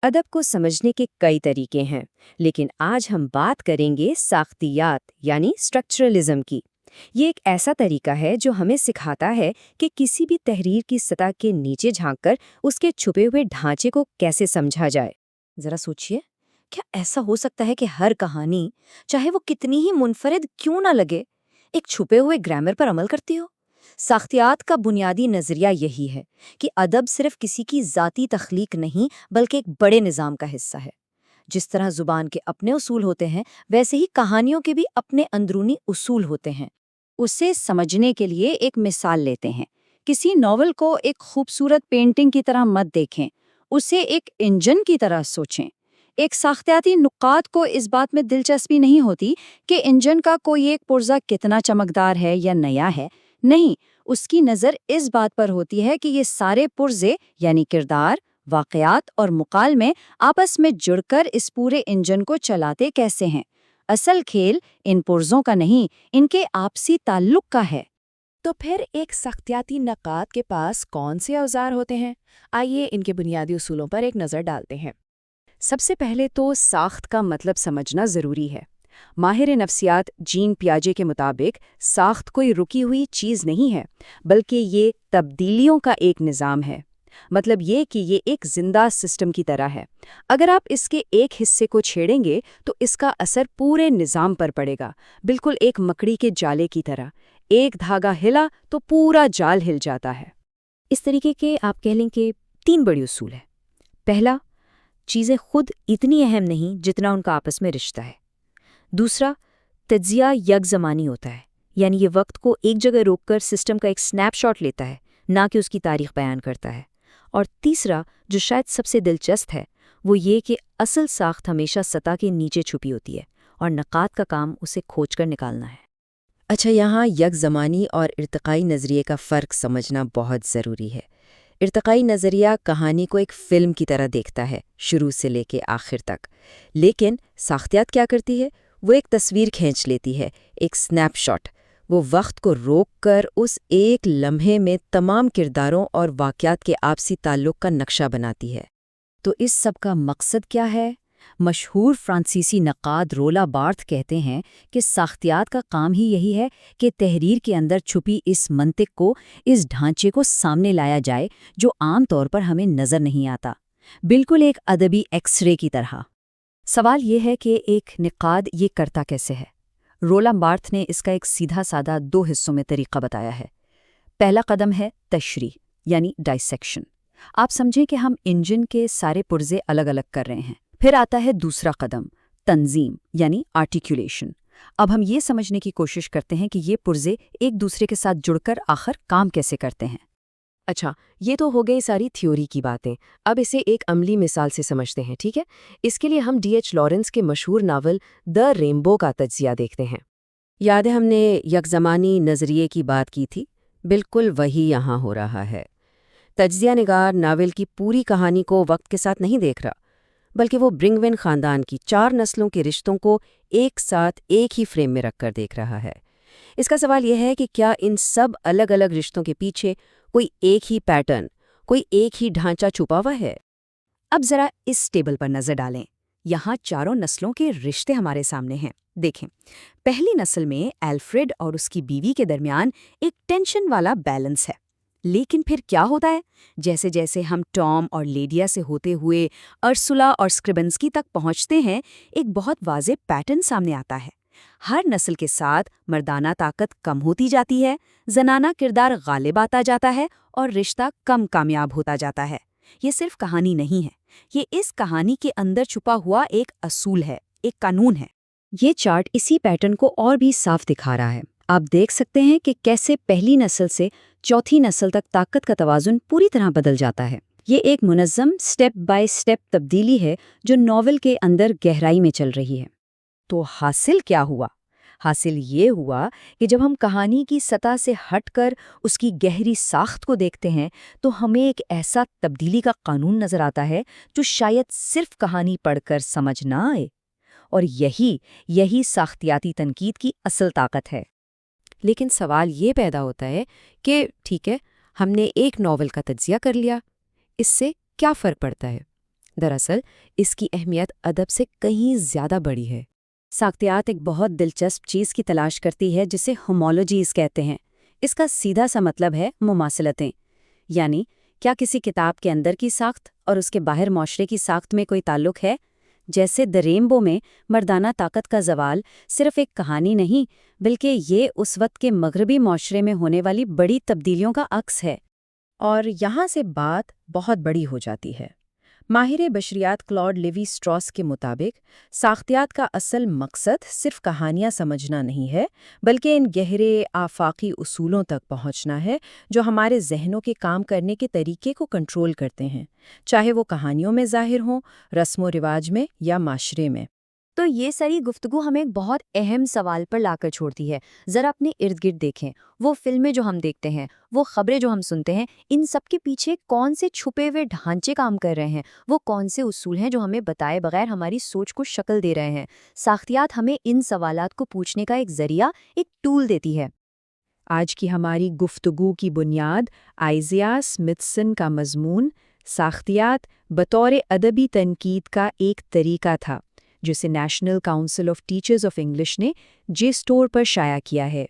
ادب کو سمجھنے کے کئی طریقے ہیں، لیکن آج ہم بات کریں گے ساختیات یعنی اسٹرکچرلزم کی۔ یہ ایک ایسا طریقہ ہے جو ہمیں سکھاتا ہے کہ کسی بھی تحریر کی سطح کے نیچے جھانک کر اس کے چھپے ہوئے ڈھانچے کو کیسے سمجھا جائے۔ ذرا سوچئے، کیا ایسا ہو سکتا ہے کہ ہر کہانی، چاہے وہ کتنی ہی منفرد کیوں نہ لگے، ایک چھپے ہوئے گرامر پر عمل کرتی ہو؟ ساختیات کا بنیادی نظریہ یہی ہے کہ ادب صرف کسی کی ذاتی تخلیق نہیں بلکہ ایک بڑے نظام کا حصہ ہے۔ جس طرح زبان کے اپنے اصول ہوتے ہیں، ویسے ہی کہانیوں کے بھی اپنے اندرونی اصول ہوتے ہیں۔ اسے سمجھنے کے لیے ایک مثال لیتے ہیں۔ کسی ناول کو ایک خوبصورت پینٹنگ کی طرح مت دیکھیں، اسے ایک انجن کی طرح سوچیں۔ ایک ساختیاتی نقاد کو اس بات میں دلچسپی نہیں ہوتی کہ انجن کا کوئی ایک پرزہ کتنا چمکدار ہے یا نیا ہے، نہیں، اس کی نظر اس بات پر ہوتی ہے کہ یہ سارے پرزے یعنی کردار، واقعات اور مکالمے آپس میں جڑ کر اس پورے انجن کو چلاتے کیسے ہیں۔ اصل کھیل ان پرزوں کا نہیں، ان کے آپسی تعلق کا ہے۔ تو پھر ایک ساختیاتی نقاد کے پاس کون سے اوزار ہوتے ہیں؟ آئیے ان کے بنیادی اصولوں پر ایک نظر ڈالتے ہیں۔ سب سے پہلے تو ساخت کا مطلب سمجھنا ضروری ہے۔ ماہر نفسیات جین پیاجے کے مطابق ساخت کوئی رکی ہوئی چیز نہیں ہے، بلکہ یہ تبدیلیوں کا ایک نظام ہے۔ مطلب یہ کہ یہ ایک زندہ سسٹم کی طرح ہے۔ اگر آپ اس کے ایک حصے کو چھیڑیں گے تو اس کا اثر پورے نظام پر پڑے گا، بالکل ایک مکڑی کے جالے کی طرح۔ ایک دھاگا ہلا تو پورا جال ہل جاتا ہے۔ اس طریقے کے آپ کہہ لیں کہ 3 بڑے اصول ہیں۔ پہلا، چیزیں خود اتنی اہم نہیں جتنا ان کا آپس میں رشتہ ہے۔ دوسرا، تجزیہ یک زمانی ہوتا ہے، یعنی یہ وقت کو ایک جگہ روک کر سسٹم کا ایک سنیپ شاٹ لیتا ہے، نہ کہ اس کی تاریخ بیان کرتا ہے۔ اور تیسرا، جو شاید سب سے دلچسپ ہے، وہ یہ کہ اصل ساخت ہمیشہ سطح کے نیچے چھپی ہوتی ہے اور نقاد کا کام اسے کھوج کر نکالنا ہے۔ اچھا، یہاں یک زمانی اور ارتقائی نظریے کا فرق سمجھنا بہت ضروری ہے۔ ارتقائی نظریہ کہانی کو ایک فلم کی طرح دیکھتا ہے، شروع سے لے کے آخر تک، لیکن ساختیات کیا کرتی ہے؟ وہ ایک تصویر کھینچ لیتی ہے، ایک سنیپ شاٹ۔ وہ وقت کو روک کر اس ایک لمحے میں تمام کرداروں اور واقعات کے آپسی تعلق کا نقشہ بناتی ہے۔ تو اس سب کا مقصد کیا ہے؟ مشہور فرانسیسی نقاد رولا بارتھ کہتے ہیں کہ ساختیات کا کام ہی یہی ہے کہ تحریر کے اندر چھپی اس منطق کو، اس ڈھانچے کو سامنے لایا جائے جو عام طور پر ہمیں نظر نہیں آتا، بالکل ایک ادبی ایکس رے کی طرح۔ سوال یہ ہے کہ ایک نقاد یہ کرتا کیسے ہے؟ رولا بارتھ نے اس کا ایک سیدھا سادہ 2 حصوں میں طریقہ بتایا ہے۔ پہلا قدم ہے تشریح یعنی ڈائسیکشن۔ آپ سمجھیں کہ ہم انجن کے سارے پرزے الگ الگ کر رہے ہیں۔ پھر آتا ہے دوسرا قدم، تنظیم یعنی آرٹیکولیشن۔ اب ہم یہ سمجھنے کی کوشش کرتے ہیں کہ یہ پرزے ایک دوسرے کے ساتھ جڑ کر آخر کام کیسے کرتے ہیں۔ اچھا، یہ تو ہو گئی ساری تھیوری کی باتیں۔ اب اسے ایک عملی مثال سے سمجھتے ہیں، ٹھیک ہے؟ اس کے لیے ہم ڈی ایچ لارنس کے مشہور ناول دی ریمبو کا تجزیہ دیکھتے ہیں۔ یاد ہے ہم نے یک زمانی نظریے کی بات کی تھی؟ بالکل وہی یہاں ہو رہا ہے۔ تجزیہ نگار ناول کی پوری کہانی کو وقت کے ساتھ نہیں دیکھ رہا، بلکہ وہ برنگوین خاندان کی 4 نسلوں کے رشتوں کو ایک ساتھ ایک ہی فریم میں رکھ کر دیکھ رہا ہے۔ اس کا سوال یہ ہے کہ کیا ان سب الگ الگ رشتوں کے پیچھے کوئی ایک ہی پیٹرن، کوئی ایک ہی ڈھانچہ چھپا ہوا ہے؟ اب ذرا اس ٹیبل پر نظر ڈالیں۔ یہاں 4 نسلوں کے رشتے ہمارے سامنے ہیں۔ دیکھیں، پہلی نسل میں ایلفریڈ اور اس کی بیوی کے درمیان ایک ٹینشن والا بیلنس ہے۔ لیکن پھر کیا ہوتا ہے؟ جیسے جیسے ہم ٹام اور لیڈیا سے ہوتے ہوئے ارسولا اور سکربنسکی تک پہنچتے ہیں، ایک بہت واضح پیٹرن سامنے آتا ہے۔ ہر نسل کے ساتھ مردانہ طاقت کم ہوتی جاتی ہے، زنانہ کردار غالب آتا جاتا ہے اور رشتہ کم کامیاب ہوتا جاتا ہے۔ یہ صرف کہانی نہیں ہے، یہ اس کہانی کے اندر چھپا ہوا ایک اصول ہے، ایک قانون ہے۔ یہ چارٹ اسی پیٹرن کو اور بھی صاف دکھا رہا ہے۔ آپ دیکھ سکتے ہیں کہ کیسے پہلی نسل سے چوتھی نسل تک طاقت کا توازن پوری طرح بدل جاتا ہے۔ یہ ایک منظم سٹیپ بائی سٹیپ تبدیلی ہے جو ناول کے اندر گہرائی میں چل رہی ہے۔ تو حاصل کیا ہوا؟ حاصل یہ ہوا کہ جب ہم کہانی کی سطح سے ہٹ کر اس کی گہری ساخت کو دیکھتے ہیں تو ہمیں ایک ایسا تبدیلی کا قانون نظر آتا ہے جو شاید صرف کہانی پڑھ کر سمجھ نہ آئے۔ اور یہی ساختیاتی تنقید کی اصل طاقت ہے۔ لیکن سوال یہ پیدا ہوتا ہے کہ ٹھیک ہے، ہم نے ایک ناول کا تجزیہ کر لیا، اس سے کیا فرق پڑتا ہے؟ دراصل اس کی اہمیت ادب سے کہیں زیادہ بڑی ہے۔ ساختیات ایک بہت دلچسپ چیز کی تلاش کرتی ہے جسے ہومولوجیز کہتے ہیں۔ اس کا سیدھا سا مطلب ہے مماثلتیں، یعنی کیا کسی کتاب کے اندر کی ساخت اور اس کے باہر معاشرے کی ساخت میں کوئی تعلق ہے؟ جیسے دی رینبو میں مردانہ طاقت کا زوال صرف ایک کہانی نہیں بلکہ یہ اس وقت کے مغربی معاشرے میں ہونے والی بڑی تبدیلیوں کا عکس ہے۔ اور یہاں سے بات بہت بڑی ہو جاتی ہے۔ ماہر بشریات کلاڈ لیوی اسٹراس کے مطابق ساختیات کا اصل مقصد صرف کہانیاں سمجھنا نہیں ہے بلکہ ان گہرے آفاقی اصولوں تک پہنچنا ہے جو ہمارے ذہنوں کے کام کرنے کے طریقے کو کنٹرول کرتے ہیں، چاہے وہ کہانیوں میں ظاہر ہوں، رسم و رواج میں یا معاشرے میں۔ تو یہ ساری گفتگو ہمیں ایک بہت اہم سوال پر لا کر چھوڑتی ہے۔ ذرا اپنے ارد گرد دیکھیں، وہ فلمیں جو ہم دیکھتے ہیں، وہ خبریں جو ہم سنتے ہیں، ان سب کے پیچھے کون سے چھپے ہوئے ڈھانچے کام کر رہے ہیں؟ وہ کون سے اصول ہیں جو ہمیں بتائے بغیر ہماری سوچ کو شکل دے رہے ہیں؟ ساختیات ہمیں ان سوالات کو پوچھنے کا ایک ذریعہ، ایک ٹول دیتی ہے۔ آج کی ہماری گفتگو کی بنیاد آئزیہ اسمتھسن کا مضمون ساختیات بطور ادبی تنقید کا ایک طریقہ تھا، جسے national council of teachers of English نے جے اسٹور پر شائع کیا ہے۔